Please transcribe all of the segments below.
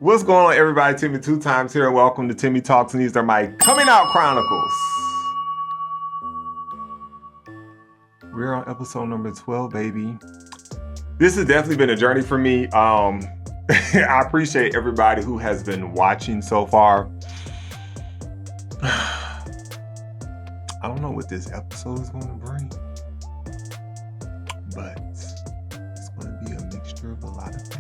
What's going on, everybody? Timmy 2 times here, and welcome to Timmy Talks, and these are my coming out chronicles. We're on episode number 12, baby. This has definitely been a journey for me. I appreciate everybody who has been watching so far. I don't know what this episode is going to bring, but it's going to be a mixture of a lot of things.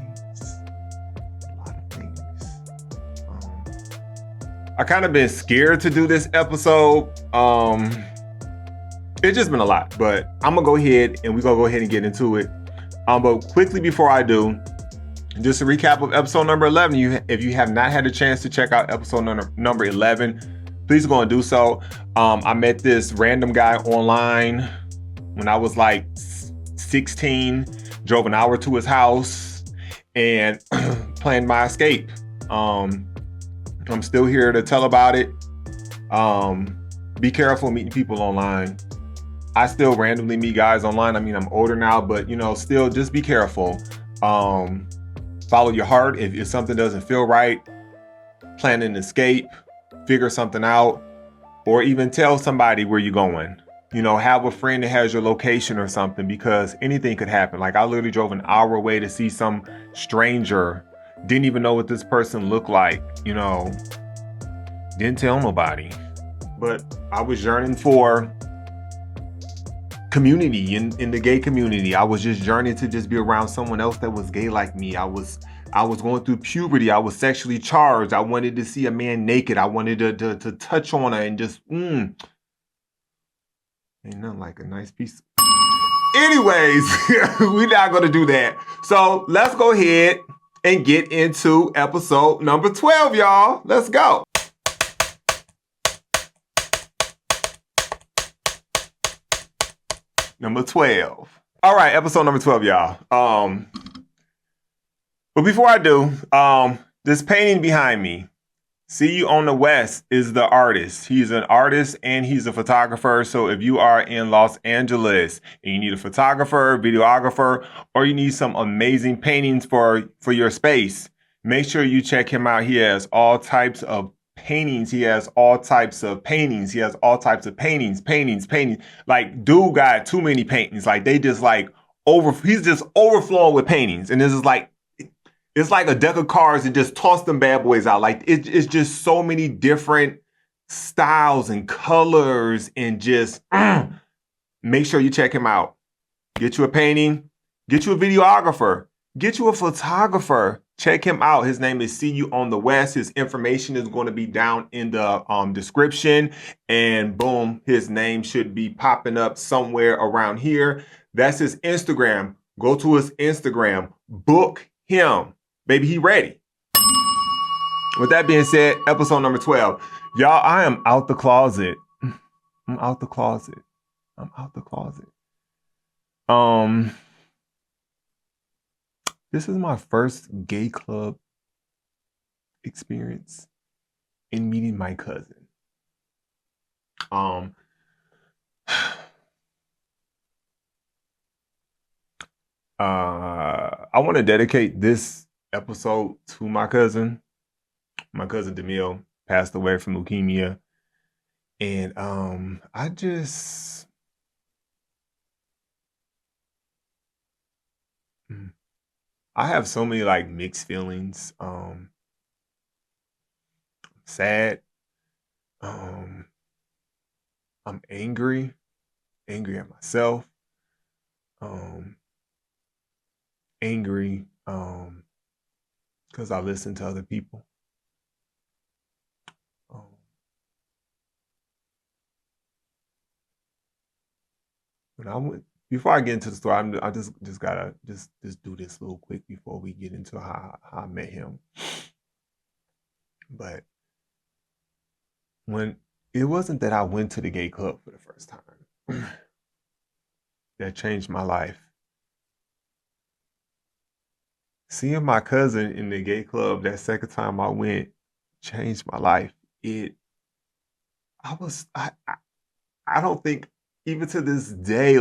I kind of been scared to do this episode. It's just been a lot, but I'm gonna go ahead and we're gonna go ahead and get into it. But quickly before I do, just a recap of episode number 11. If you have not had a chance to check out episode number 11, please go and do so. I met this random guy online when I was like 16, drove an hour to his house and planned my escape. I'm still here to tell about it. Be careful meeting people online. I still randomly meet guys online. I mean, I'm older now, but still just be careful. Follow your heart. If something doesn't feel right, plan an escape, figure something out, or even tell somebody where you're going. Have a friend that has your location or something, because anything could happen. Like, I literally drove an hour away to see some stranger. Didn't even know what this person looked like, didn't tell nobody. But I was yearning for community in the gay community. I was just yearning to just be around someone else that was gay like me. I was going through puberty. I was sexually charged. I wanted to see a man naked. I wanted to touch on her and just, ain't nothing like a nice piece. Anyways, we're not going to do that. So let's go ahead and get into episode number 12, y'all. Let's go. Number 12. All right, episode number 12, y'all. But before I do, this painting behind me, See You on the West, is the artist. He's an artist and he's a photographer. So if you are in Los Angeles and you need a photographer, videographer, or you need some amazing paintings for your space, make sure you check him out. He has all types of paintings. He has all types of paintings. He has all types of paintings. Like, dude got too many paintings. Like, they just he's just overflowing with paintings. And this is like, it's like a deck of cards and just toss them bad boys out. Like, it's just so many different styles and colors, and just make sure you check him out. Get you a painting, get you a videographer, get you a photographer. Check him out. His name is See You on the West. His information is going to be down in the description, and boom, his name should be popping up somewhere around here. That's his Instagram. Go to his Instagram, book him. Baby, he ready. With that being said, episode number 12. Y'all, I am out the closet. I'm out the closet. This is my first gay club experience in meeting my cousin. I want to dedicate this episode to my cousin. My cousin Demille passed away from leukemia. And I have so many mixed feelings. Sad. I'm angry at myself. Angry because I listen to other people. Before I get into the story, I just gotta just do this little quick before we get into how I met him. But when it wasn't that I went to the gay club for the first time that changed my life. Seeing my cousin in the gay club that second time I went changed my life. I don't think, even to this day,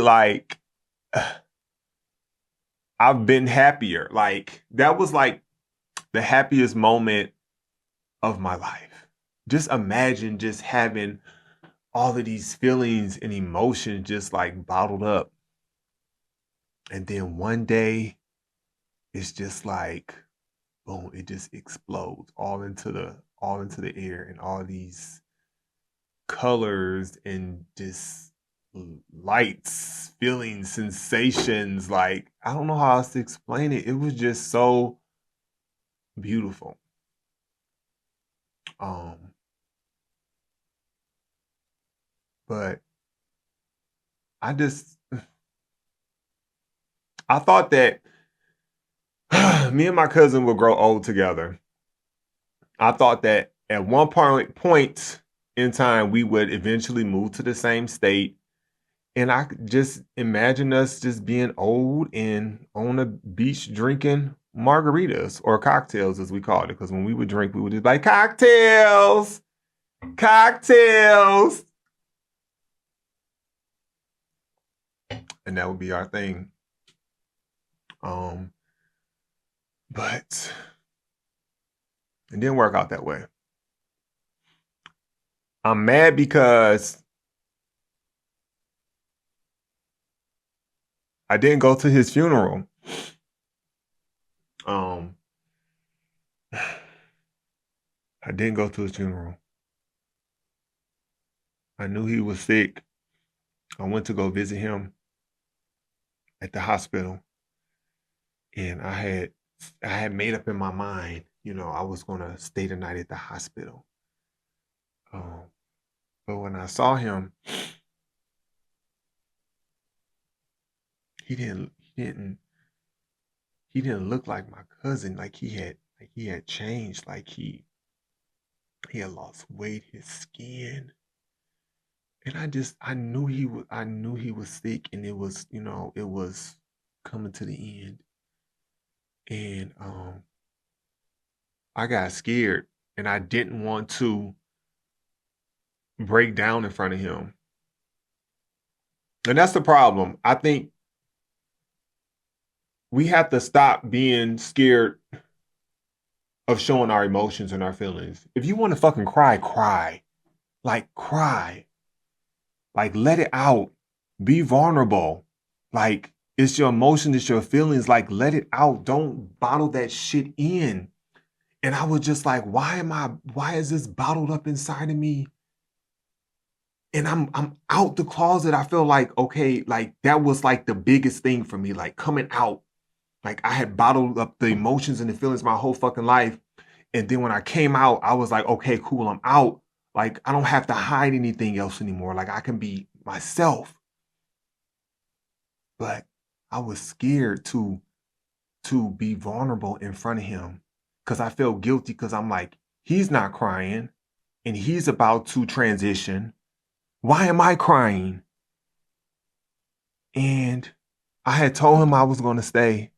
I've been happier. Like, that was the happiest moment of my life. Just imagine just having all of these feelings and emotions just like bottled up. And then one day it's just like boom, it just explodes all into the air, and all these colors and just lights, feelings, sensations. Like, I don't know how else to explain it. It was just so beautiful. Um, but I just I thought that me and my cousin would grow old together. I thought that at one point in time we would eventually move to the same state. And I could just imagine us just being old and on a beach drinking margaritas or cocktails, as we called it. Because when we would drink, we would just be like, cocktails, cocktails. And that would be our thing. But it didn't work out that way. I'm mad because I didn't go to his funeral. Um, I didn't go to his funeral. I knew he was sick. I went to go visit him at the hospital, and I had made up in my mind, I was gonna stay the night at the hospital. Um, but when I saw him, he didn't look like my cousin. Like he had changed. Like he had lost weight, his skin. And I knew he was sick, and it was coming to the end. And I got scared, and I didn't want to break down in front of him. And that's the problem. I think we have to stop being scared of showing our emotions and our feelings. If you want to fucking cry, cry. Like, cry. Like, let it out. Be vulnerable. Like, it's your emotion, it's your feelings. Like, let it out. Don't bottle that shit in. And I was just like, why is this bottled up inside of me? And I'm out the closet. I feel like, okay, like that was like the biggest thing for me, like coming out. Like, I had bottled up the emotions and the feelings my whole fucking life. And then when I came out, I was like, okay, cool, I'm out. Like, I don't have to hide anything else anymore. Like, I can be myself. But I was scared to be vulnerable in front of him, because I felt guilty, because I'm like, he's not crying and he's about to transition. Why am I crying? And I had told him I was going to stay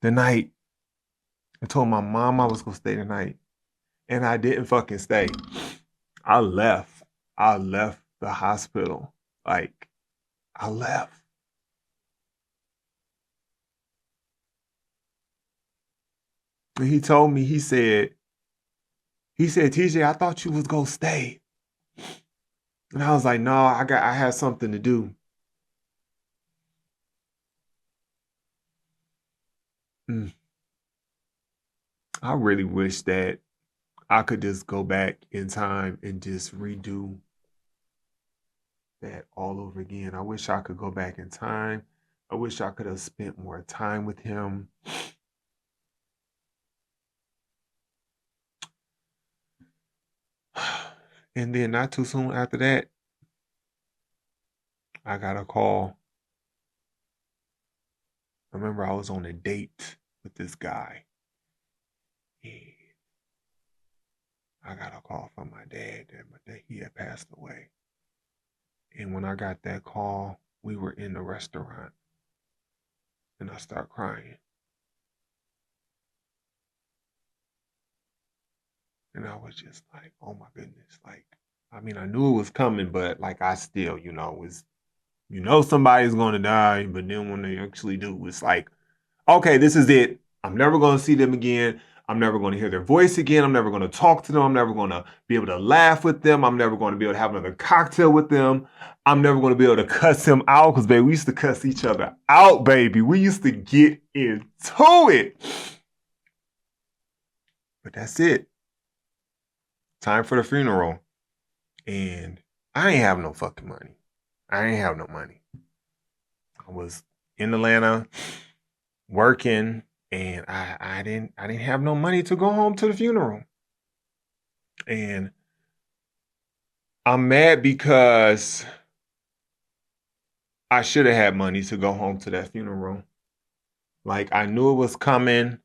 the night. I told my mom I was going to stay the night. And I didn't fucking stay. I left. I left the hospital. Like, I left. And he told me, TJ, I thought you was going to stay. And I was like, no, I had something to do. Mm. I really wish that I could just go back in time and just redo that all over again. I wish I could go back in time. I wish I could have spent more time with him. And then not too soon after that, I got a call. I remember I was on a date with this guy. And I got a call from my dad that he had passed away. And when I got that call, we were in the restaurant, and I started crying. And I was just like, oh my goodness. Like, I mean, I knew it was coming, but like, I still, was, somebody's going to die. But then when they actually do, it's like, okay, this is it. I'm never going to see them again. I'm never going to hear their voice again. I'm never going to talk to them. I'm never going to be able to laugh with them. I'm never going to be able to have another cocktail with them. I'm never going to be able to cuss him out because, baby, we used to cuss each other out, baby. We used to get into it. But that's it. Time for the funeral. And I ain't have no fucking money. I ain't have no money. I was in Atlanta working, and I didn't have no money to go home to the funeral. And I'm mad because I should have had money to go home to that funeral. Like, I knew it was coming.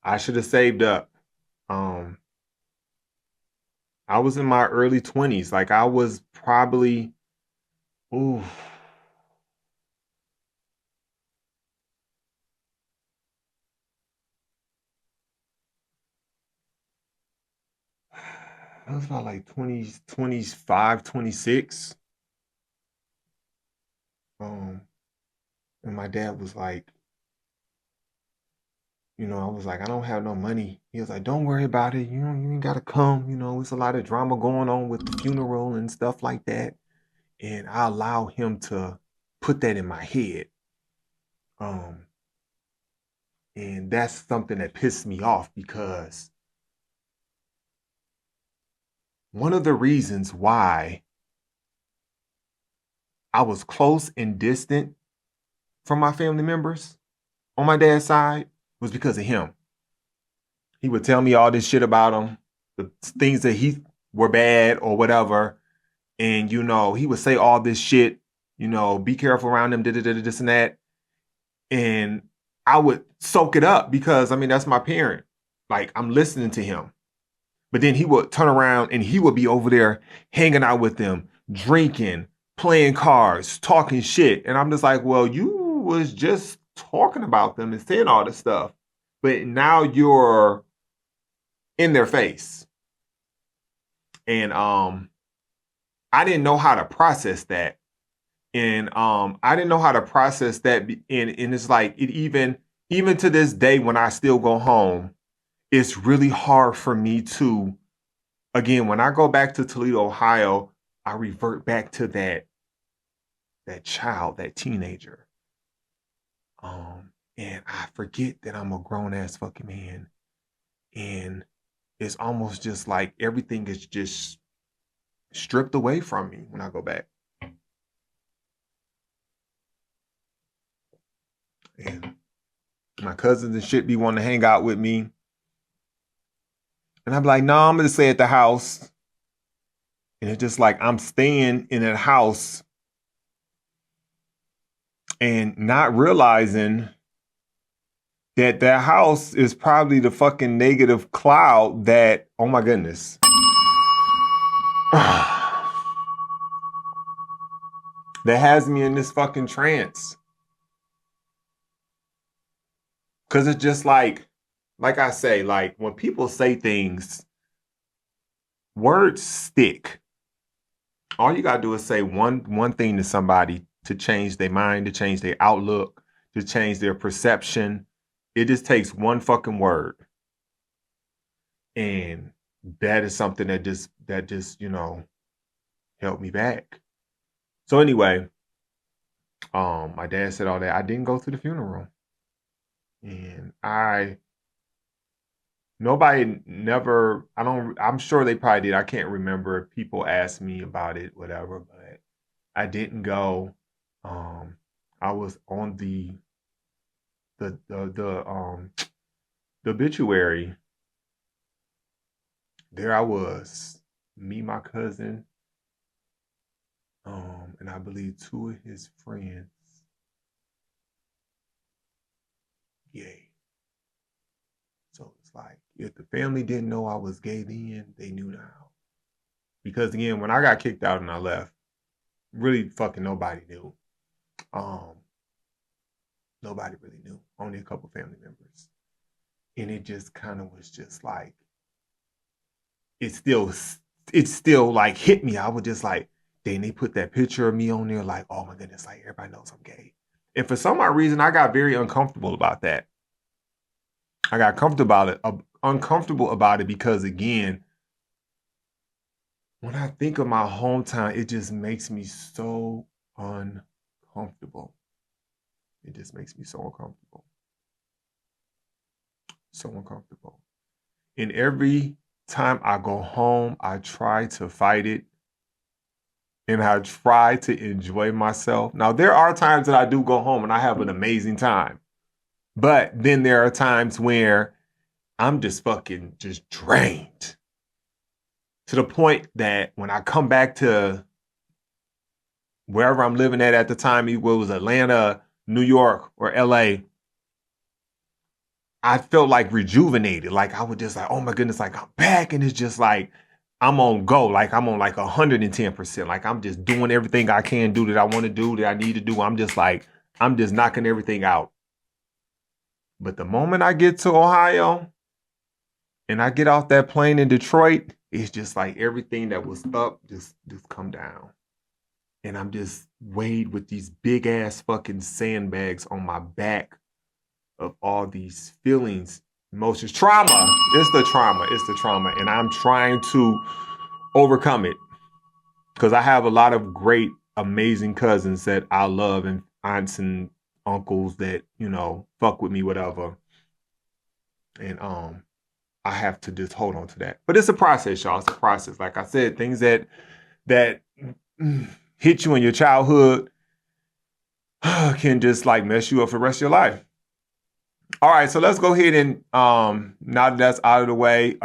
I should have saved up. I was in my early 20s. Like, I was probably, ooh, I was about like 20, 25, 26. And my dad was like, I was like, I don't have no money. He was like, don't worry about it. You ain't got to come. It's a lot of drama going on with the funeral and stuff like that. And I allow him to put that in my head. And that's something that pissed me off because one of the reasons why I was close and distant from my family members on my dad's side was because of him. He would tell me all this shit about him, the things that he were bad or whatever. And, he would say all this shit, be careful around them, this and that. And I would soak it up because, that's my parent. Like, I'm listening to him. But then he would turn around and he would be over there hanging out with them, drinking, playing cards, talking shit. And I'm just like, well, you was just talking about them and saying all this stuff. But now you're in their face. And I didn't know how to process that. And I didn't know how to process that. And it's like, even to this day, when I still go home, it's really hard for me to, again, when I go back to Toledo, Ohio, I revert back to that child, that teenager. And I forget that I'm a grown ass fucking man. And it's almost just like everything is just stripped away from me when I go back. And my cousins and shit be wanting to hang out with me. And I'm like, no, I'm going to stay at the house. And it's just like I'm staying in that house and not realizing that house is probably the fucking negative cloud that, oh my goodness. That has me in this fucking trance. Because it's just like I say, like when people say things, words stick. All you got to do is say one thing to somebody to change their mind, to change their outlook, to change their perception. It just takes one fucking word. And that is something that just held me back. So anyway, my dad said all that. I didn't go to the funeral. And I'm sure they probably did. I can't remember if people asked me about it, whatever, but I didn't go. I was on the obituary. There I was, me, my cousin, and I believe two of his friends. Yay. So it's like, if the family didn't know I was gay then, they knew now. Because again, when I got kicked out and I left, really fucking nobody knew. Nobody really knew. Only a couple family members. And it just kind of was just like, it still like hit me. I was just like, then they put that picture of me on there like, oh my goodness, like everybody knows I'm gay. And for some odd reason, I got very uncomfortable about that. I got uncomfortable about it because, again, when I think of my hometown, it just makes me so uncomfortable. It just makes me so uncomfortable. So uncomfortable. And every time I go home, I try to fight it and I try to enjoy myself. Now, there are times that I do go home and I have an amazing time. But then there are times where I'm just fucking just drained. To the point that when I come back to wherever I'm living at the time, whether it was Atlanta, New York, or LA, I felt like rejuvenated. Like I was just like, oh my goodness, like I'm back. And it's just like, I'm on go. Like I'm on like 110%. Like I'm just doing everything I can do that I want to do, that I need to do. I'm just knocking everything out. But the moment I get to Ohio and I get off that plane in Detroit, it's just like everything that was up just come down. And I'm just weighed with these big ass fucking sandbags on my back of all these feelings, emotions, trauma. It's the trauma. And I'm trying to overcome it because I have a lot of great, amazing cousins that I love and aunts and uncles that, fuck with me, whatever. And I have to just hold on to that. But it's a process, y'all. It's a process. Like I said, things that hit you in your childhood can just like mess you up for the rest of your life. All right, so let's go ahead and now that that's out of the way,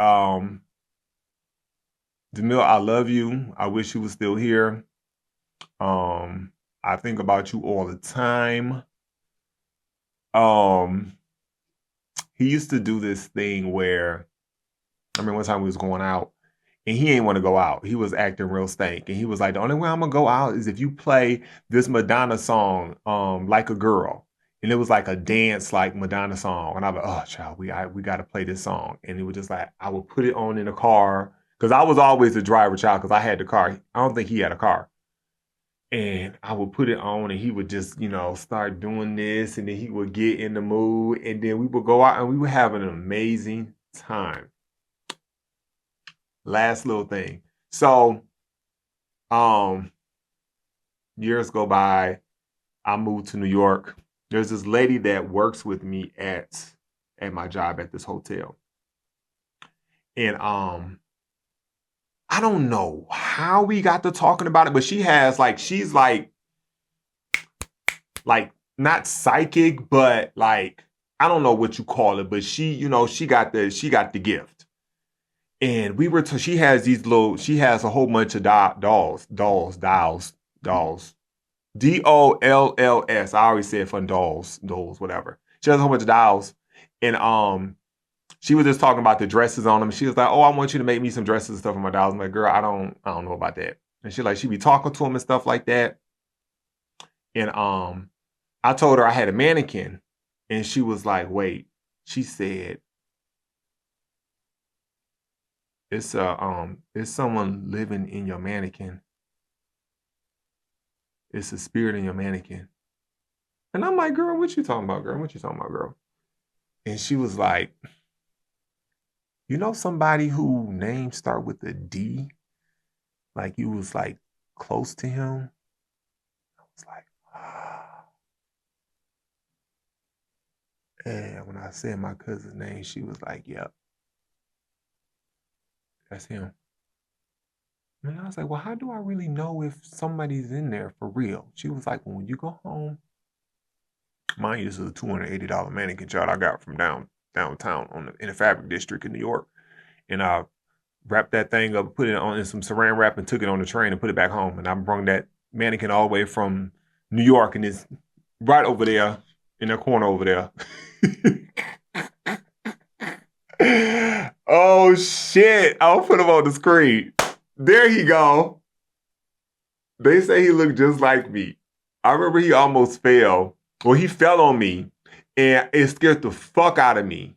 Demille, I love you. I wish you were still here. I think about you all the time. He used to do this thing where, I mean, one time we was going out and he ain't want to go out. He was acting real stank. And he was like, the only way I'm going to go out is if you play this Madonna song, Like a Girl. And it was like a dance like Madonna song. And I was like, oh, child, we got to play this song. And it was just like, I would put it on in the car. Because I was always the driver, child, because I had the car. I don't think he had a car. And I would put it on and he would just, start doing this. And then he would get in the mood. And then we would go out and we would have an amazing time. Last little thing. So, years go by. I moved to New York. There's this lady that works with me at my job at this hotel. And I don't know how we got to talking about it, but she's not psychic, but like, I don't know what you call it, but she got the gift. And she has a whole bunch of dolls. DOLLS. I always said fun dolls, whatever. She has a whole bunch of dolls. And she was just talking about the dresses on them. She was like, oh, I want you to make me some dresses and stuff for my dolls. I'm like, girl, I don't know about that. And she be talking to them and stuff like that. And I told her I had a mannequin. And she was like, wait. She said, it's someone living in your mannequin. It's a spirit in your mannequin. And I'm like, girl, what you talking about, girl? What you talking about, girl? And she was like, you know somebody who name start with a D? Like you was like close to him? I was like, ah. And when I said my cousin's name, she was like, yep. That's him. And I was like, well, how do I really know if somebody's in there for real? She was like, well, when you go home, mine is a $280 mannequin child I got from downtown in the fabric district in New York. And I wrapped that thing up, put it on in some saran wrap and took it on the train and put it back home. And I brought that mannequin all the way from New York and it's right over there in that corner over there. Oh shit. I'll put him on the screen. There he go. They say he looked just like me. I remember he almost fell. Well, he fell on me and it scared the fuck out of me.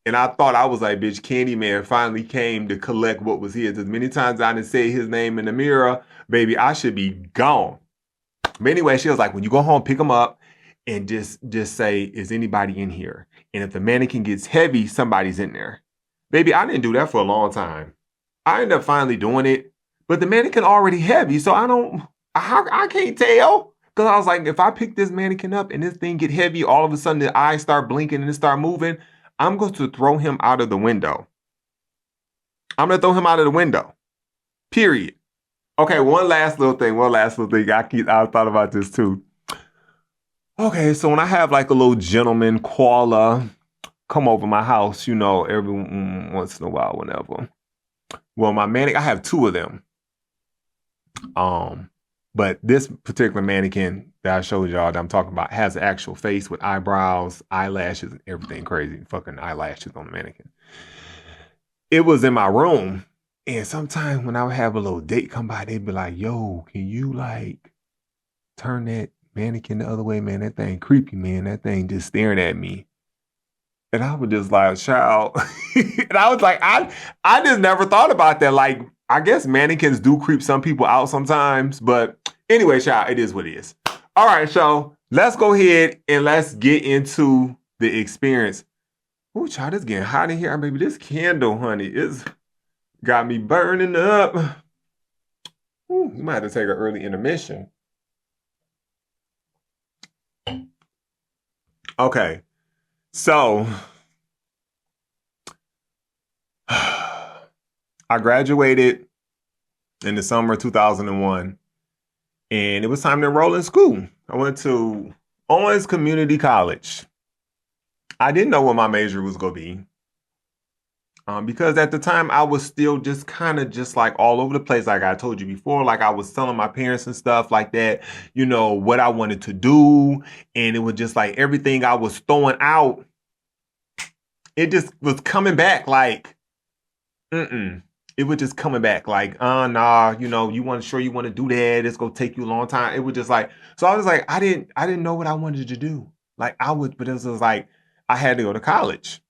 And I thought I was like, bitch, Candyman finally came to collect what was his. As many times I didn't say his name in the mirror, baby, I should be gone. But anyway, she was like, when you go home, pick him up and just say, is anybody in here? And if the mannequin gets heavy, somebody's in there. Baby, I didn't do that for a long time. I ended up finally doing it, but the mannequin already heavy, so I can't tell. Cause I was like, if I pick this mannequin up and this thing get heavy, all of a sudden the eyes start blinking and it start moving, I'm going to throw him out of the window. I'm gonna throw him out of the window. Period. Okay, one last little thing. I thought about this too. Okay, so when I have like a little gentleman koala come over my house, every once in a while, whenever. Well, I have two of them. But this particular mannequin that I showed y'all that I'm talking about has an actual face with eyebrows, eyelashes, and everything crazy. Fucking eyelashes on the mannequin. It was in my room. And sometimes when I would have a little date come by, they'd be like, yo, can you like turn that mannequin the other way, man? That thing creepy, man. That thing just staring at me. And I was just like, child. And I was like, I just never thought about that. Like, I guess mannequins do creep some people out sometimes. But anyway, child, it is what it is. All right, so let's go ahead and let's get into the experience. Ooh, child, it's getting hot in here. Baby, this candle, honey, is got me burning up. Ooh, you might have to take an early intermission. Okay, so I graduated in the summer of 2001, and it was time to enroll in school. I went to Owens Community College. I didn't know what my major was going to be. Because at the time I was still just kind of just like all over the place, like I told you before. Like I was telling my parents and stuff like that, what I wanted to do. And it was just like everything I was throwing out, it just was coming back like, It was just coming back like, nah, you want to do that. It's going to take you a long time. It was just like, so I was like, I didn't know what I wanted to do. Like but it was like, I had to go to college.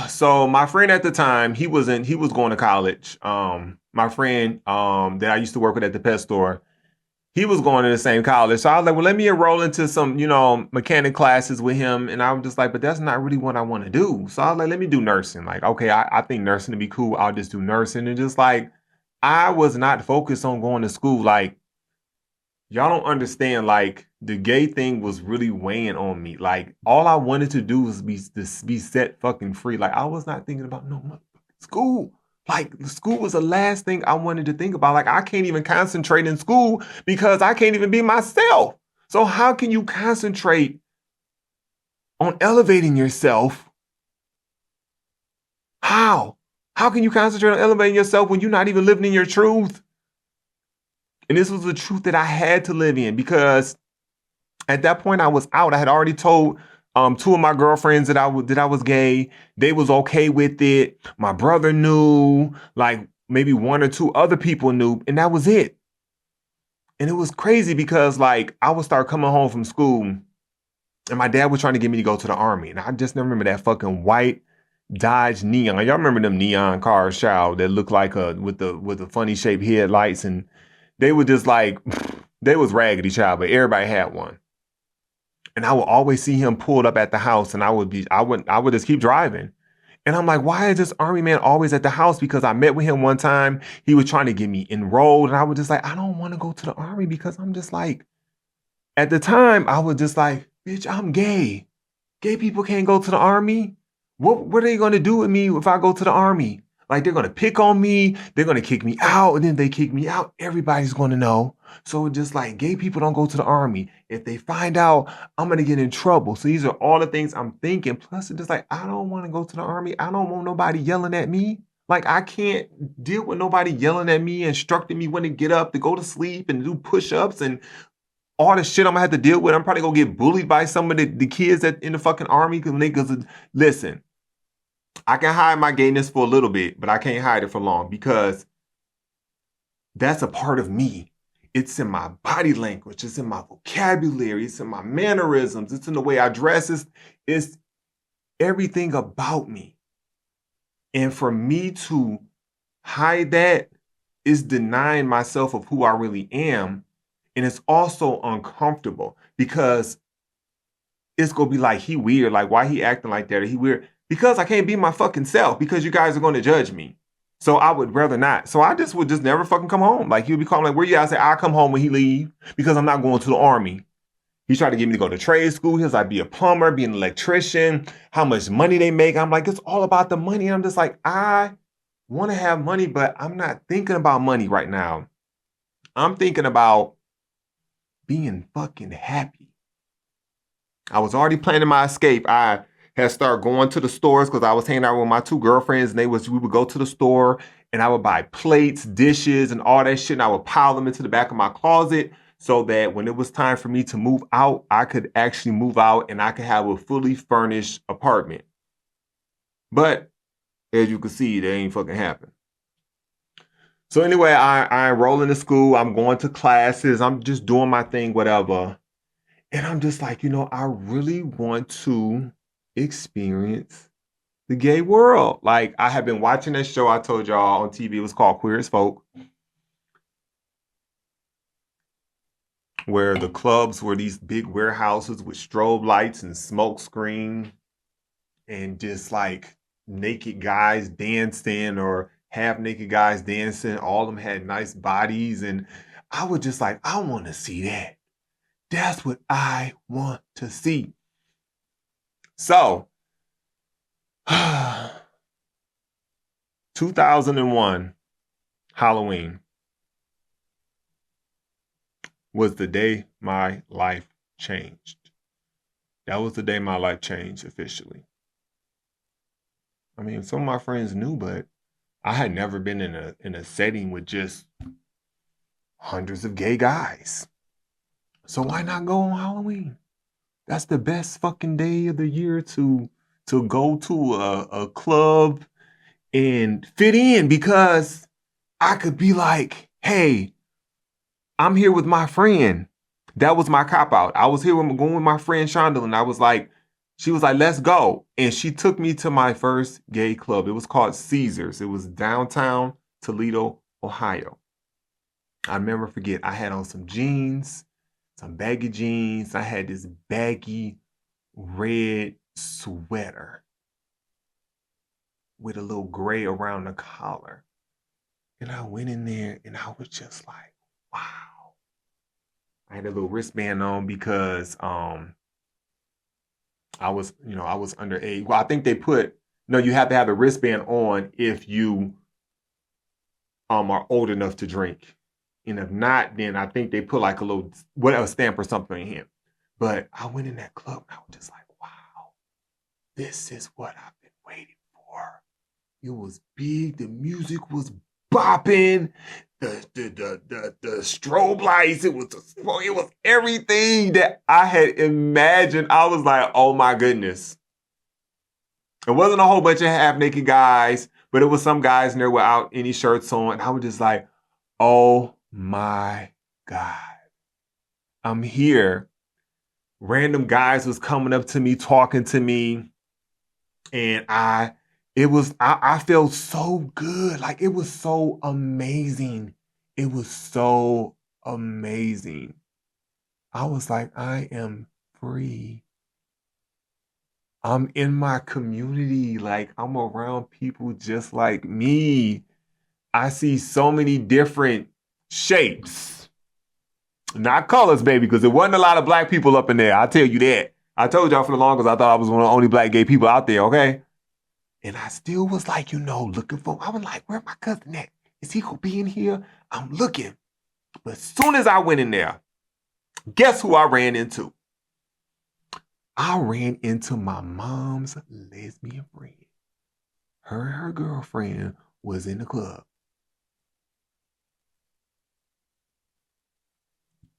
So my friend at the time, he was going to college. My friend that I used to work with at the pet store, he was going to the same college. So I was like, well, let me enroll into some, mechanic classes with him. And I was just like, but that's not really what I want to do. So I was like, let me do nursing. Like, okay, I think nursing would be cool. I'll just do nursing. And just like, I was not focused on going to school. Like, y'all don't understand, like, the gay thing was really weighing on me. Like, all I wanted to do was be set fucking free. Like, I was not thinking about no school. Like, school was the last thing I wanted to think about. Like, I can't even concentrate in school because I can't even be myself. So how can you concentrate on elevating yourself? How? How can you concentrate on elevating yourself when you're not even living in your truth? And this was the truth that I had to live in, because at that point I was out. I had already told two of my girlfriends that I was gay. They was okay with it. My brother knew, like maybe one or two other people knew, and that was it. And it was crazy because like I would start coming home from school and my dad was trying to get me to go to the Army. And I just remember that fucking white Dodge Neon. Y'all remember them neon cars, child, that looked like with the funny shaped headlights, and they were just like, they was raggedy, child, but everybody had one. And I would always see him pulled up at the house, and I would just keep driving. And I'm like, why is this Army man always at the house? Because I met with him one time. He was trying to get me enrolled. And I was just like, I don't want to go to the Army, because I'm just like, at the time, I was just like, bitch, I'm gay. Gay people can't go to the Army. What are they going to do with me if I go to the Army? Like, they're going to pick on me. They're going to kick me out. And then they kick me out, everybody's going to know. So just like, gay people don't go to the Army. If they find out, I'm going to get in trouble. So these are all the things I'm thinking. Plus, it's just like, I don't want to go to the Army. I don't want nobody yelling at me. Like, I can't deal with nobody yelling at me, instructing me when to get up, to go to sleep, and do push-ups, and all the shit I'm going to have to deal with. I'm probably going to get bullied by some of the kids that in the fucking Army. Because listen, I can hide my gayness for a little bit, but I can't hide it for long, because that's a part of me. It's in my body language. It's in my vocabulary. It's in my mannerisms. It's in the way I dress. It's everything about me. And for me to hide that is denying myself of who I really am. And it's also uncomfortable, because it's going to be like, he weird. Like, why he acting like that? Or he weird? because I can't be my fucking self because you guys are going to judge me. So I would rather not. So I just would just never fucking come home. Like he'd be calling like, where you at? I say, I'll come home when he leave because I'm not going to the army. He tried to get me to go to trade school. He was like, be a plumber, be an electrician, how much money they make. I'm like, it's all about the money. And I'm just like, I want to have money, but I'm not thinking about money right now. I'm thinking about being fucking happy. I was already planning my escape. I had started going to the stores because I was hanging out with my two girlfriends and we would go to the store and I would buy plates, dishes, and all that shit. And I would pile them into the back of my closet so that when it was time for me to move out, I could actually move out and I could have a fully furnished apartment. But as you can see, that ain't fucking happen. So anyway, I enroll into school. I'm going to classes. I'm just doing my thing, whatever. And I'm just like, I really want to experience the gay world. Like, I have been watching that show I told y'all on TV. It was called Queer as Folk, where the clubs were these big warehouses with strobe lights and smoke screen and just like naked guys dancing or half naked guys dancing. All of them had nice bodies. And I was just like, I want to see that. That's what I want to see. So, 2001 Halloween was the day my life changed. That was the day my life changed officially. I mean, some of my friends knew, but I had never been in a setting with just hundreds of gay guys. So why not go on Halloween? That's the best fucking day of the year to go to a club and fit in because I could be like, hey, I'm here with my friend. That was my cop out. I was here going with my friend Shonda, and I was like, she was like, let's go. And she took me to my first gay club. It was called Caesars. It was downtown Toledo, Ohio. I never forget, I had on some jeans, some baggy jeans. I had this baggy red sweater with a little gray around the collar. And I went in there and I was just like, wow. I had a little wristband on because I was underage. Well, I think they put, no, you have to have a wristband on if you are old enough to drink. And if not, then I think they put like a little, whatever, stamp or something in him. But I went in that club and I was just like, wow, this is what I've been waiting for. It was big. The music was bopping. The strobe lights. It was everything that I had imagined. I was like, oh my goodness. It wasn't a whole bunch of half naked guys, but it was some guys in there without any shirts on. And I was just like, oh my God. I'm here. Random guys was coming up to me, talking to me. And I felt so good. Like, it was so amazing. It was so amazing. I was like, I am free. I'm in my community. Like, I'm around people just like me. I see so many different shapes. Not colors, baby, because there wasn't a lot of black people up in there. I'll tell you that. I told y'all for the longest I thought I was one of the only black gay people out there, okay? And I still was like, looking for, I was like, where my cousin at? Is he gonna be in here? I'm looking. But as soon as I went in there, guess who I ran into? I ran into my mom's lesbian friend. Her and her girlfriend was in the club.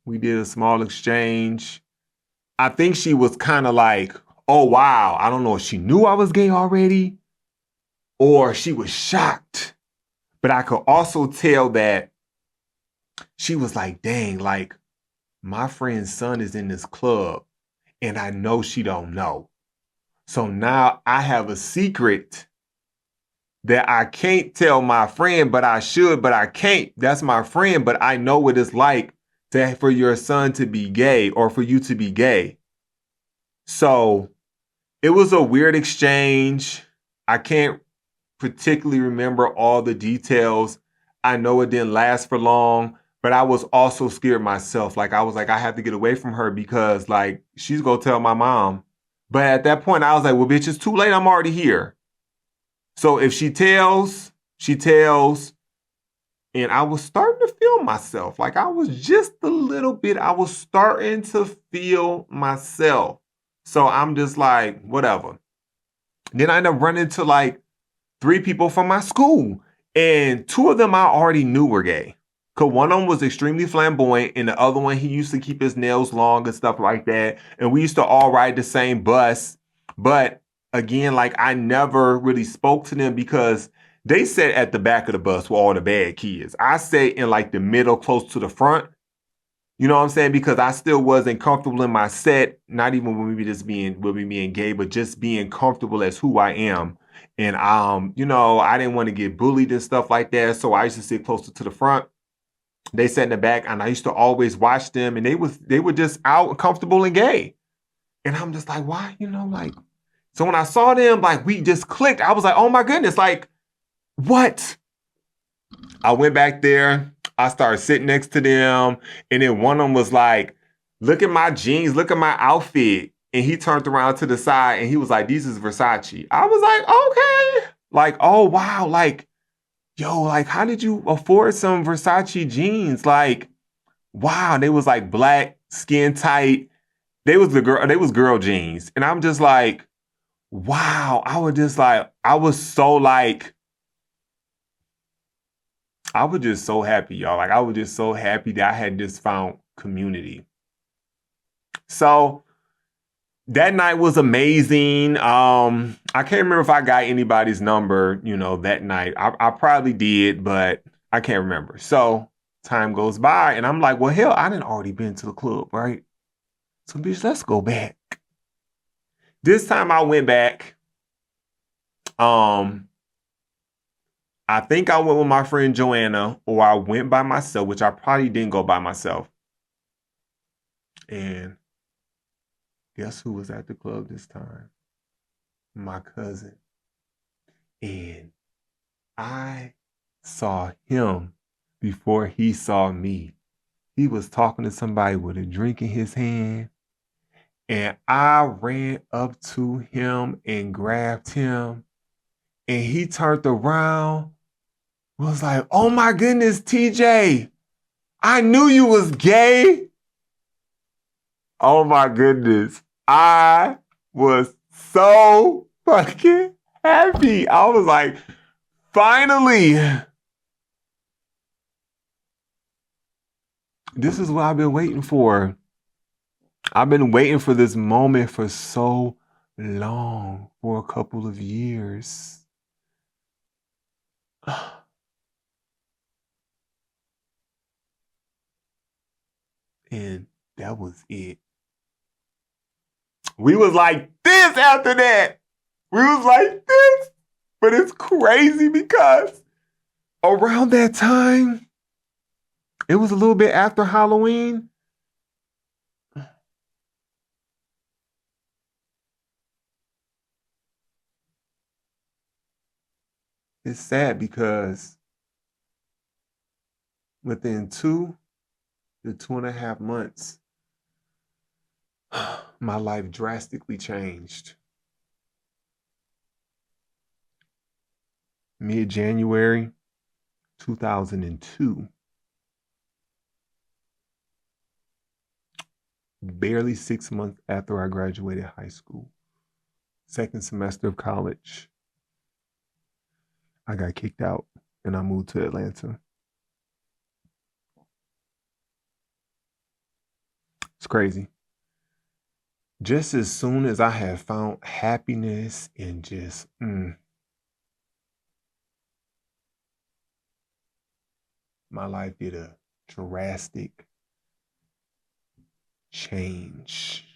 We did a small exchange. I think she was kind of like, oh, wow. I don't know if she knew I was gay already or she was shocked. But I could also tell that she was like, dang, like my friend's son is in this club and I know she don't know. So now I have a secret that I can't tell my friend, but I should, but I can't. That's my friend, but I know what it's like for your son to be gay or for you to be gay. So It was a weird exchange. I can't particularly remember all the details. I know it didn't last for long, but I was also scared myself. Like I was like, I have to get away from her because like she's gonna tell my mom. But at that point, I was like, well, bitch, it's too late. I'm already here. So if she tells, she tells. And I was starting to feel myself. Like I was just a little bit, I was starting to feel myself. So I'm just like, whatever. Then I end up running into like 3 people from my school. And 2 of them I already knew were gay. Cause one of them was extremely flamboyant, and the other one, he used to keep his nails long and stuff like that. And we used to all ride the same bus. But again, like I never really spoke to them because they sat at the back of the bus with all the bad kids. I sat in like the middle, close to the front. You know what I'm saying? Because I still wasn't comfortable in my set, not even when we just being with me being gay, but just being comfortable as who I am. And you know, I didn't want to get bullied and stuff like that. So I used to sit closer to the front. They sat in the back, and I used to always watch them, and they were just out and comfortable and gay. And I'm just like, why? You know, like, so when I saw them, like we just clicked. I was like, oh my goodness, like, what? I went back there. I started sitting next to them. And then one of them was like, look at my jeans, look at my outfit. And he turned around to the side and he was like, these is Versace. I was like, okay. Like, oh, wow. Like, yo, like, how did you afford some Versace jeans? Like, wow. They was like black, skin tight. They was girl jeans. And I'm just like, wow. I was so like, I was just so happy, y'all. Like I was just so happy that I had just found community. So that night was amazing. I can't remember if I got anybody's number, you know, that night. I probably did, but I can't remember. So time goes by and I'm like, well, hell, I done already been to the club, right? So bitch, let's go back. This time I went back. I think I went with my friend Joanna, or I went by myself, which I probably didn't go by myself. And guess who was at the club this time? My cousin. And I saw him before he saw me. He was talking to somebody with a drink in his hand. And I ran up to him and grabbed him. And he turned around, was like, oh my goodness, TJ, I knew you was gay. Oh my goodness. I was so fucking happy. I was like, finally. This is what I've been waiting for. I've been waiting for this moment for so long, for a couple of years. And that was it. We was like this after that. We was like this. But it's crazy because around that time, it was a little bit after Halloween. It's sad because within 2 to 2.5 months, my life drastically changed. Mid-January 2002, barely 6 months after I graduated high school, second semester of college, I got kicked out and I moved to Atlanta. It's crazy. Just as soon as I had found happiness and just, my life did a drastic change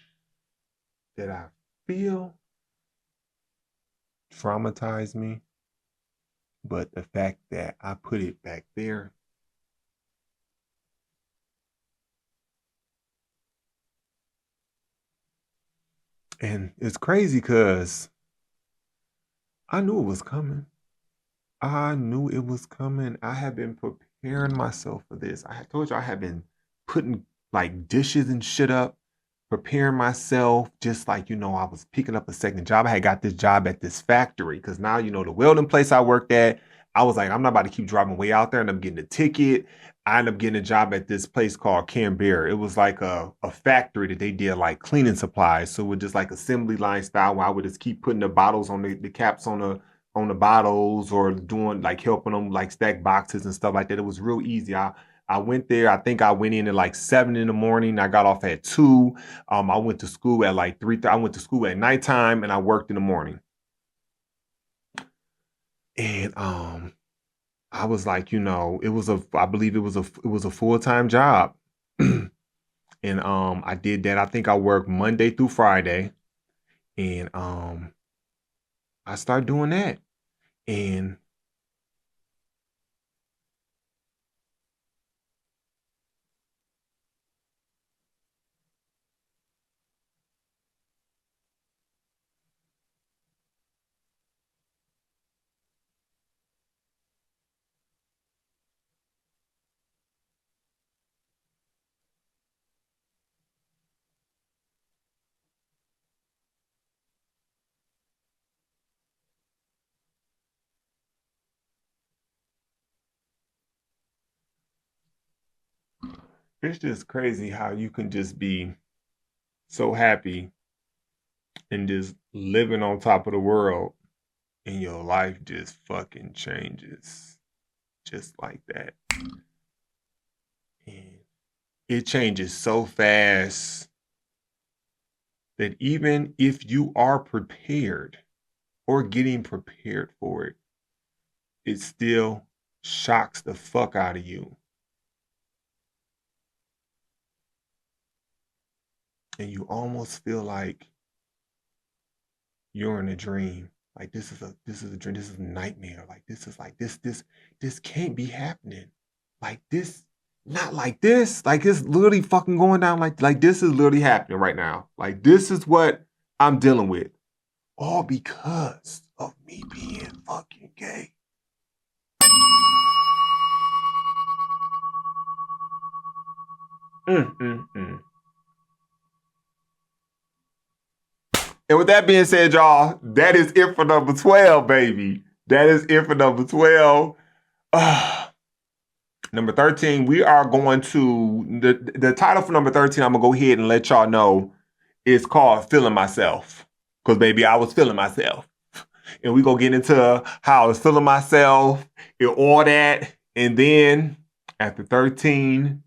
that I feel traumatized me. But the fact that I put it back there, And it's crazy because I knew it was coming. I knew it was coming. I had been preparing myself for this. I had told you I had been putting like dishes and shit up, preparing myself, just like, I was picking up a second job. I had got this job at this factory because now, the welding place I worked at, I was like, I'm not about to keep driving way out there and I'm getting a ticket. I ended up getting a job at this place called Canberra. It was like a factory that they did like cleaning supplies. So it was just like assembly line style where I would just keep putting the bottles on the caps on the bottles or doing like helping them like stack boxes and stuff like that. It was real easy. I went there. I think I went in at like 7 in the morning. I got off at 2. I went to school at like 3. I went to school at nighttime and I worked in the morning. And I was like, I believe it was a full-time job. And I did that. I think I worked Monday through Friday. And I started doing that. And it's just crazy how you can just be so happy and just living on top of the world and your life just fucking changes just like that. And it changes so fast that even if you are prepared or getting prepared for it, it still shocks the fuck out of you. And you almost feel like you're in a dream. Like this is a dream. This is a nightmare. Like this can't be happening. Like this, not like this. Like it's literally fucking going down. Like this is literally happening right now. Like this is what I'm dealing with. All because of me being fucking gay. Mm. And with that being said, y'all, that is it for number 12, baby. That is it for number 12. Number 13, we are going to, the title for number 13, I'm going to go ahead and let y'all know, is called Feeling Myself. Because, baby, I was feeling myself. And we going to get into how I was feeling myself and all that. And then, after 13,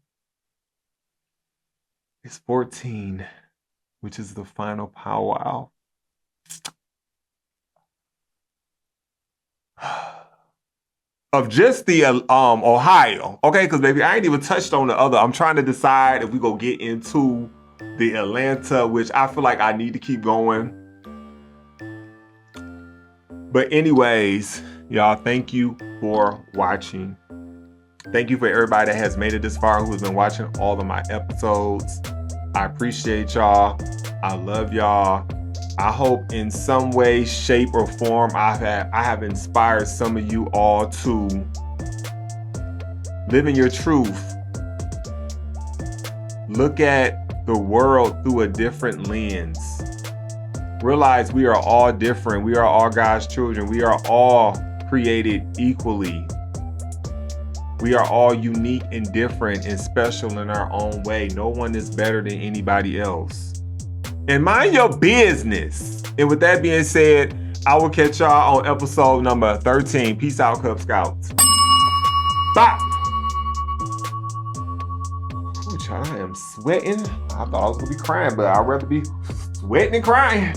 it's 14, which is the final powwow. Of just the Ohio, okay? Because baby, I ain't even touched on the other. I'm trying to decide if we go get into the Atlanta, which I feel like I need to keep going. But anyways, y'all, thank you for watching. Thank you for everybody that has made it this far, who has been watching all of my episodes. I appreciate y'all. I love y'all. I hope in some way, shape, or form I have inspired some of you all to live in your truth. Look at the world through a different lens. Realize we are all different. We are all God's children. We are all created equally. We are all unique and different and special in our own way. No one is better than anybody else. And mind your business. And with that being said, I will catch y'all on episode number 13. Peace out, Cub Scouts. Bye. Ooh, child, I am sweating. I thought I was going to be crying, but I'd rather be sweating and crying.